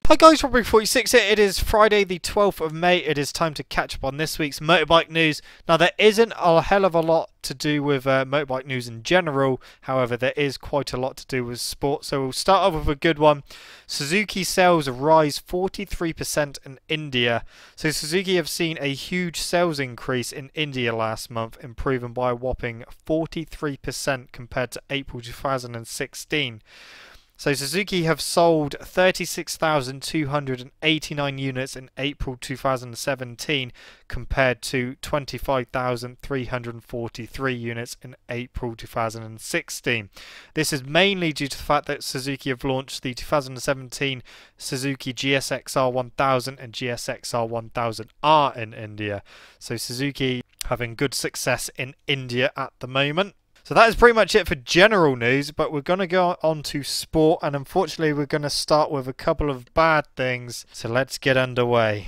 Hi guys, RedBull46 here. It is Friday the 12th of May. It is time to catch up on this week's motorbike news. Now there isn't a hell of a lot to do with motorbike news in general. However, there is quite a lot to do with sport. So we'll start off with a good one. Suzuki sales rise 43% in India. So Suzuki have seen a huge sales increase in India last month, improving by a whopping 43% compared to April 2016. So Suzuki have sold 36,289 units in April 2017 compared to 25,343 units in April 2016. This is mainly due to the fact that Suzuki have launched the 2017 Suzuki GSX-R 1000 and GSX-R 1000R in India. So Suzuki having good success in India at the moment. So that is pretty much it for general news, but we're going to go on to sport, and unfortunately we're going to start with a couple of bad things, so let's get underway.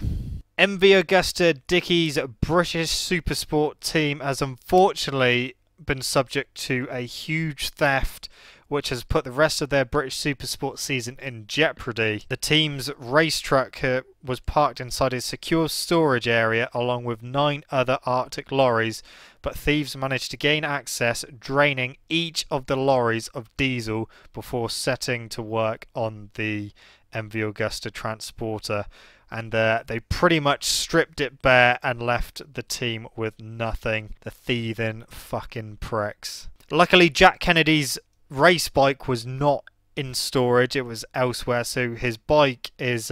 MV Agusta Dickie's British Supersport team has unfortunately been subject to a huge theft, which has put the rest of their British Supersport season in jeopardy. The team's race truck was parked inside a secure storage area along with 9 other Arctic lorries, but thieves managed to gain access, draining each of the lorries of diesel before setting to work on the MV Agusta transporter. And they pretty much stripped it bare and left the team with nothing. The thieving fucking pricks. Luckily, Jack Kennedy's race bike was not in storage, it was elsewhere, so his bike is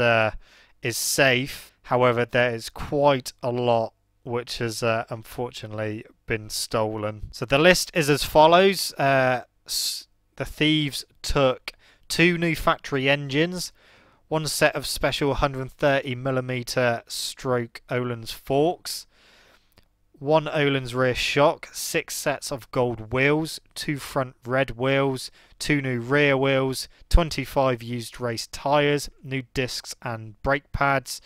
safe. However, there is quite a lot which has unfortunately been stolen. So the list is as follows. The thieves took 2 new factory engines, 1 set of special 130mm stroke Öhlins forks, 1 Öhlins rear shock, 6 sets of gold wheels, 2 front red wheels, 2 new rear wheels, 25 used race tyres, new discs and brake pads,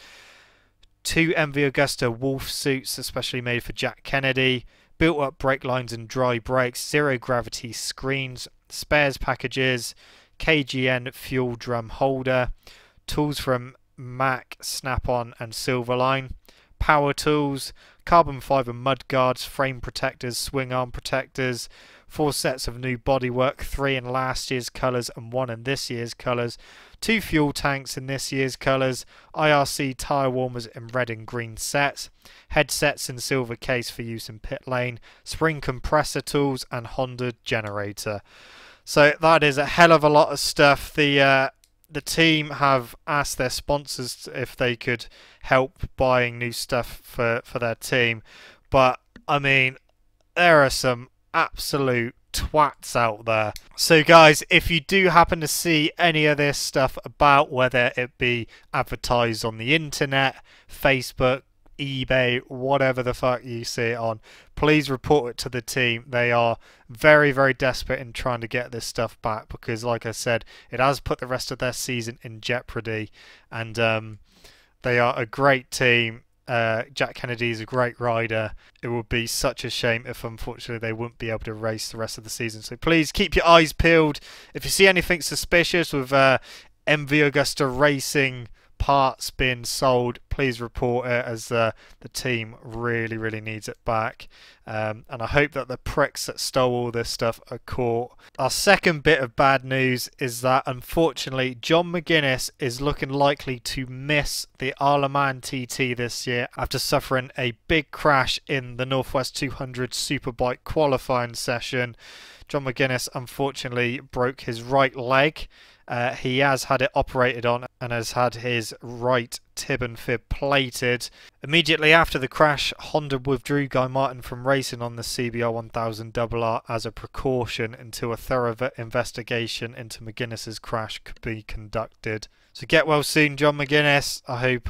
2 MV Agusta Wolf suits especially made for Jack Kennedy, built up brake lines and dry brakes, 0 gravity screens, spares packages, KGN fuel drum holder, tools from Mac, Snap-on and Silverline, power tools, carbon fibre mud guards, frame protectors, swing arm protectors, 4 sets of new bodywork, 3 in last year's colours and 1 in this year's colours, 2 fuel tanks in this year's colours, IRC tyre warmers in red and green sets, headsets in silver case for use in pit lane, spring compressor tools and Honda generator. So that is a hell of a lot of stuff. The team have asked their sponsors if they could help buying new stuff for their team. But, I mean, there are some absolute twats out there. So, guys, if you do happen to see any of this stuff about, whether it be advertised on the internet, Facebook, eBay, whatever the fuck you see it on, please report it to the team. They are very, very desperate in trying to get this stuff back because, like I said, it has put the rest of their season in jeopardy. And they are a great team. Jack Kennedy is a great rider. It would be such a shame if, unfortunately, they wouldn't be able to race the rest of the season. So please keep your eyes peeled. If you see anything suspicious with MV Agusta Racing parts being sold, please report it, as the team really, really needs it back. And I hope that the pricks that stole all this stuff are caught. Our second bit of bad news is that, unfortunately, John McGuinness is looking likely to miss the Isle of Man TT this year after suffering a big crash in the Northwest 200 Superbike qualifying session. John McGuinness unfortunately broke his right leg. He has had it operated on and has had his right tib and fib plated. Immediately after the crash, Honda withdrew Guy Martin from racing on the CBR 1000RR as a precaution until a thorough investigation into McGuinness's crash could be conducted. So get well soon, John McGuinness. I hope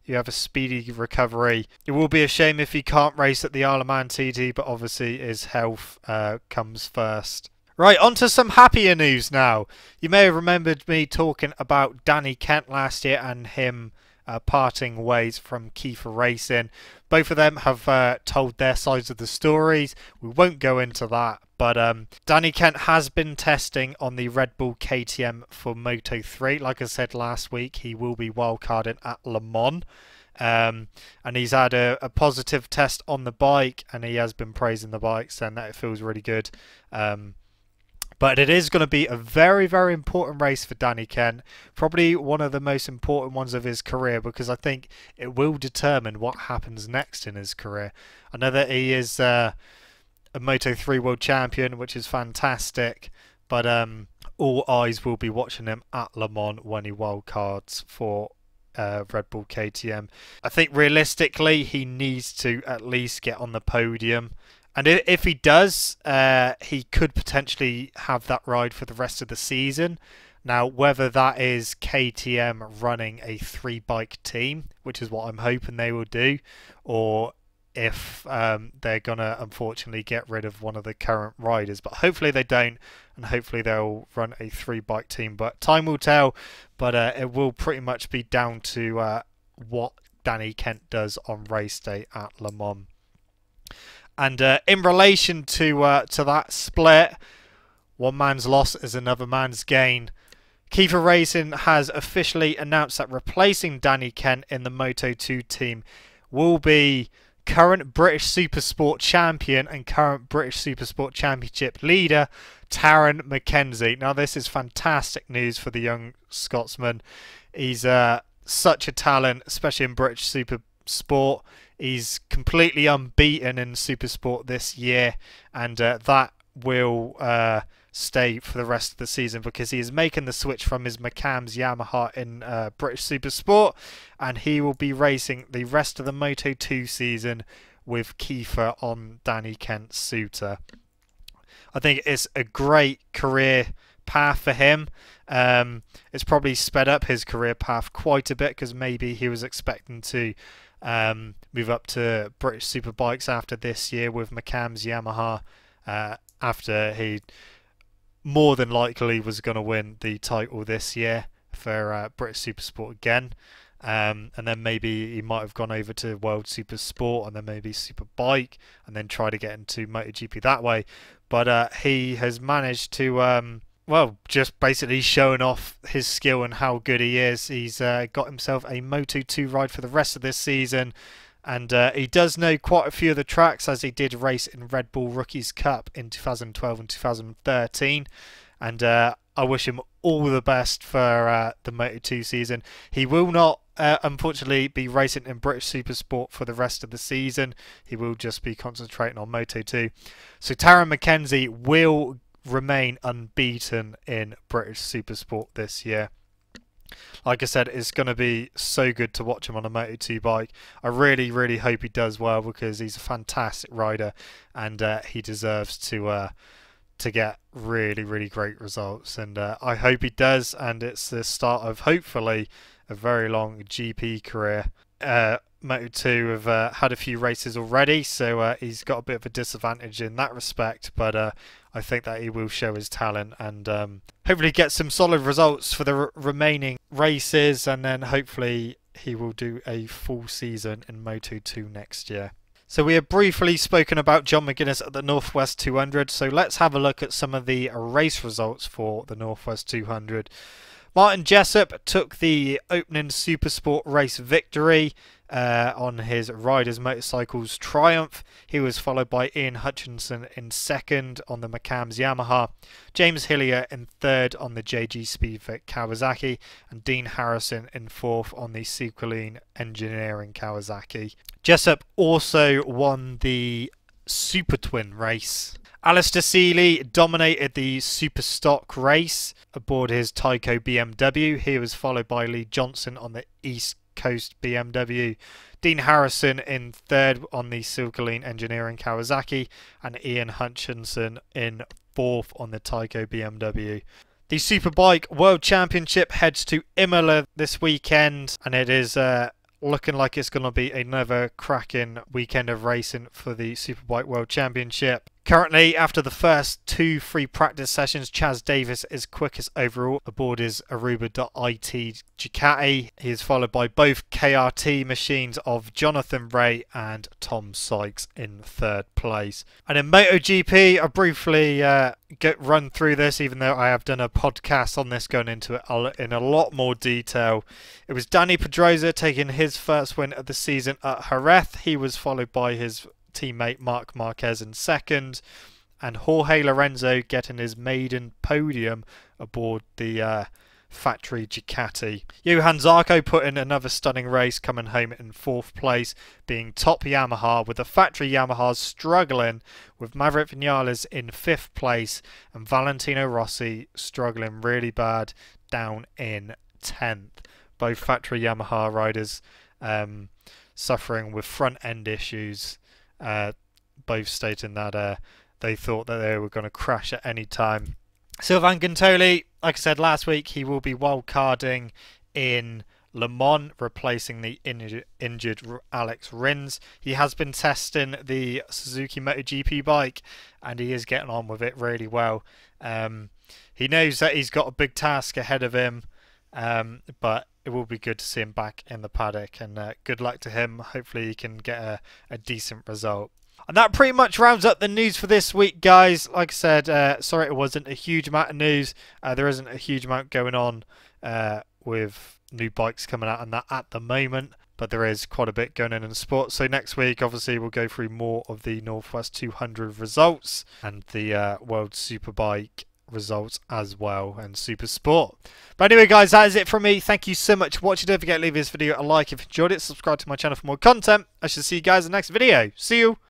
you have a speedy recovery. It will be a shame if he can't race at the Isle of Man TT, but obviously his health comes first. Right, on to some happier news now. You may have remembered me talking about Danny Kent last year and him parting ways from Kiefer Racing. Both of them have told their sides of the stories. We won't go into that, But Danny Kent has been testing on the RedBull KTM for Moto3. Like I said last week, he will be wildcarding at Le Mans. And he's had a positive test on the bike, and he has been praising the bike, saying that it feels really good. But it is going to be a very, very important race for Danny Kent. Probably one of the most important ones of his career, because I think it will determine what happens next in his career. I know that he is a Moto3 World Champion, which is fantastic. But all eyes will be watching him at Le Mans when he wildcards for RedBull KTM. I think realistically he needs to at least get on the podium. And if he does, he could potentially have that ride for the rest of the season. Now, whether that is KTM running a 3-bike team, which is what I'm hoping they will do, or if they're going to unfortunately get rid of one of the current riders. But hopefully they don't, and hopefully they'll run a 3-bike team. But time will tell, but it will pretty much be down to what Danny Kent does on race day at Le Mans. And in relation to that split, one man's loss is another man's gain. Kiefer Racing has officially announced that replacing Danny Kent in the Moto2 team will be current British Supersport champion and current British Supersport Championship leader, Tarran Mackenzie. Now, this is fantastic news for the young Scotsman. He's such a talent, especially in British Supersport. He's completely unbeaten in Supersport this year, and that will stay for the rest of the season, because he is making the switch from his McCams Yamaha in British Supersport, and he will be racing the rest of the Moto2 season with Kiefer on Danny Kent's scooter. I think it's a great career path for him. It's probably sped up his career path quite a bit, because maybe he was expecting to move up to British Superbikes after this year with McCams Yamaha, after he more than likely was going to win the title this year for British Supersport again. And then maybe he might have gone over to World Supersport and then maybe Superbike and then try to get into MotoGP that way. But he has managed to well, just basically showing off his skill and how good he is. He's got himself a Moto2 ride for the rest of this season, and he does know quite a few of the tracks, as he did race in Red Bull Rookies Cup in 2012 and 2013. And I wish him all the best for the Moto2 season. He will not, unfortunately, be racing in British Supersport for the rest of the season. He will just be concentrating on Moto2. So Tarran Mackenzie will remain unbeaten in British Supersport this year. Like I said, it's going to be so good to watch him on a Moto2 bike. I really, really hope he does well, because he's a fantastic rider, and he deserves to get really, really great results. And I hope he does, and it's the start of hopefully a very long GP career. Moto2 have had a few races already, so he's got a bit of a disadvantage in that respect, but I think that he will show his talent and hopefully get some solid results for the remaining races, and then hopefully he will do a full season in Moto2 next year. So we have briefly spoken about John McGuinness at the Northwest 200, so let's have a look at some of the race results for the Northwest 200. Martin Jessup took the opening Supersport race victory on his Riders Motorcycles Triumph. He was followed by Ian Hutchinson in second on the McCams Yamaha, James Hillier in third on the JG Speedfit Kawasaki, and Dean Harrison in fourth on the Suzuki Engineering Kawasaki. Jessup also won the Super Twin race. Alistair Seeley dominated the Super Stock race aboard his Tyco BMW. He was followed by Lee Johnson on the East Coast BMW, Dean Harrison in third on the Suzuki Engineering Kawasaki, and Ian Hutchinson in fourth on the Tyco BMW. The Superbike World Championship heads to Imola this weekend, and it is looking like it's going to be another cracking weekend of racing for the Superbike World Championship. Currently, after the first 2 free practice sessions, Chaz Davis is quickest overall aboard his Aruba.it Ducati. He is followed by both KRT machines of Jonathan Ray and Tom Sykes in 3rd place. And in MotoGP, I'll briefly run through this, even though I have done a podcast on this going into it in a lot more detail. It was Danny Pedrosa taking his first win of the season at Jerez. He was followed by his teammate Marc Marquez in 2nd, and Jorge Lorenzo getting his maiden podium aboard the factory Ducati. Johan Zarco put in another stunning race, coming home in 4th place, being top Yamaha, with the factory Yamahas struggling, with Maverick Vinales in 5th place and Valentino Rossi struggling really bad down in 10th. Both factory Yamaha riders suffering with front end issues, both stating that they thought that they were going to crash at any time. Sylvain Guintoli, like I said last week, he will be wildcarding in Le Mans, replacing the injured Alex Rins. He has been testing the Suzuki MotoGP bike, and he is getting on with it really well. He knows that he's got a big task ahead of him, but it will be good to see him back in the paddock, and good luck to him. Hopefully he can get a decent result. And that pretty much rounds up the news for this week, guys. Like I said, sorry it wasn't a huge amount of news. There isn't a huge amount going on with new bikes coming out and that at the moment, but there is quite a bit going on in the sport. So next week, obviously, we'll go through more of the Northwest 200 results and the World Superbike results as well, and Super Sport. But anyway, guys, that is it from me. Thank you so much for watching. Don't forget to leave this video a like if you enjoyed it. Subscribe to my channel for more content. I shall see you guys in the next video. See you.